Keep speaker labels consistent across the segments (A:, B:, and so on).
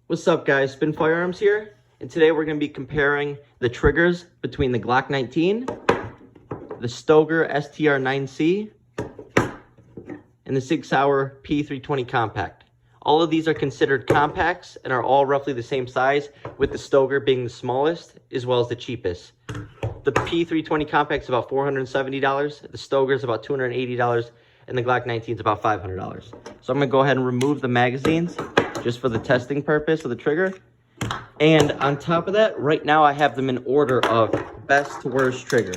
A: What's up, guys? Spin Firearms here, and today we're going to be comparing the triggers between the Glock 19, the Stoeger STR9-C, and the Sauer P320 Compact. All of these are considered compacts and are all roughly the same size, with the Stoeger being the smallest as well as the cheapest. The P320 Compact is about $470, the Stoeger is about $280, and the Glock 19 is about $500. So I'm going to go ahead and remove the magazines just for the testing purpose of the trigger. And on top of that, right now I have them in order of best to worst trigger.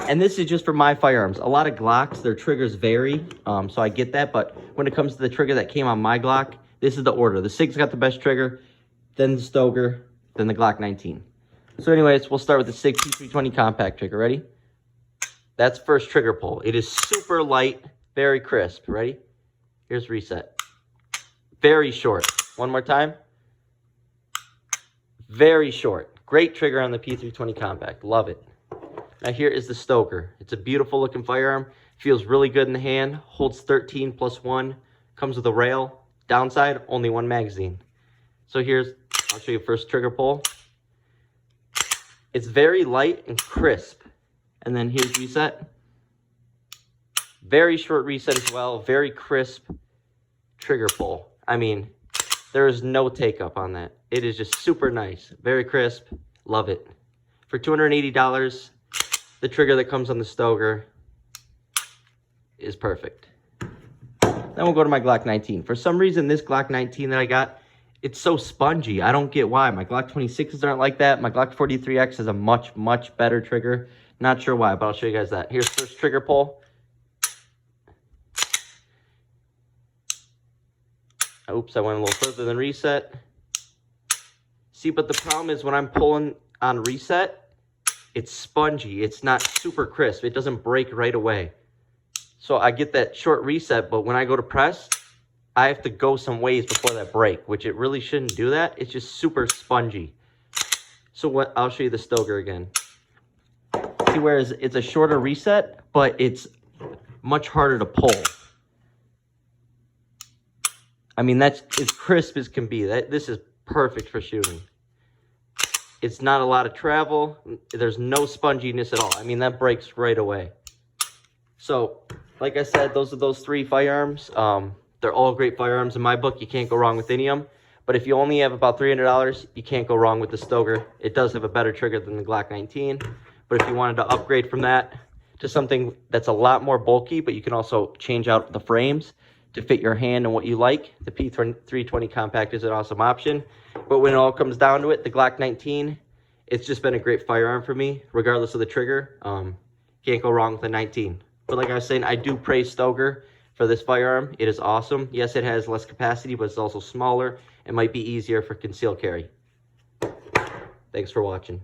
A: And this is just for my firearms. A lot of Glocks, their triggers vary, so I get that. But when it comes to the trigger that came on my Glock, this is the order. The SIG's got the best trigger, then the Stoeger, then the Glock 19. So anyways, we'll start with the SIG P320 Compact trigger. Ready? That's first trigger pull. It is super light, very crisp. Ready? Here's reset. Very short. One more time. Very short. Great trigger on the P320 Compact. Love it. Now here is the Stoeger. It's a beautiful looking firearm. Feels really good in the hand. Holds 13 plus 1. Comes with a rail. Downside, only one magazine. So I'll show you first trigger pull. It's very light and crisp. And then here's reset. Very short reset as well. Very crisp trigger pull. I mean, there is no take up on that. It is just super nice. Very crisp. Love it. For $280, the trigger that comes on the Stoeger is perfect. Then we'll go to my Glock 19. For some reason, this Glock 19 that I got, it's so spongy. I don't get why. My Glock 26s aren't like that. My Glock 43X is a much, much better trigger. Not sure why, but I'll show you guys that. Here's first trigger pull. Oops, I went a little further than reset. See, but the problem is when I'm pulling on reset, it's spongy. It's not super crisp. It doesn't break right away. So I get that short reset, but when I go to press, I have to go some ways before that break, which it really shouldn't do that. It's just super spongy. So I'll show you the Stoeger again. See, whereas it's a shorter reset, but it's much harder to pull. I mean, that's as crisp as can be. This is perfect for shooting. It's not a lot of travel. There's no sponginess at all. I mean, that breaks right away. So, like I said, those are those three firearms. They're all great firearms in my book. You can't go wrong with any of them. But if you only have about $300, you can't go wrong with the Stoeger. It does have a better trigger than the Glock 19. But if you wanted to upgrade from that to something that's a lot more bulky, but you can also change out the frames to fit your hand and what you like, the P320 Compact is an awesome option. But when it all comes down to it, the Glock 19, it's just been a great firearm for me, regardless of the trigger. Can't go wrong with the 19. But like I was saying, I do praise Stoeger for this firearm. It is awesome. Yes, it has less capacity, but it's also smaller. It might be easier for concealed carry. Thanks for watching.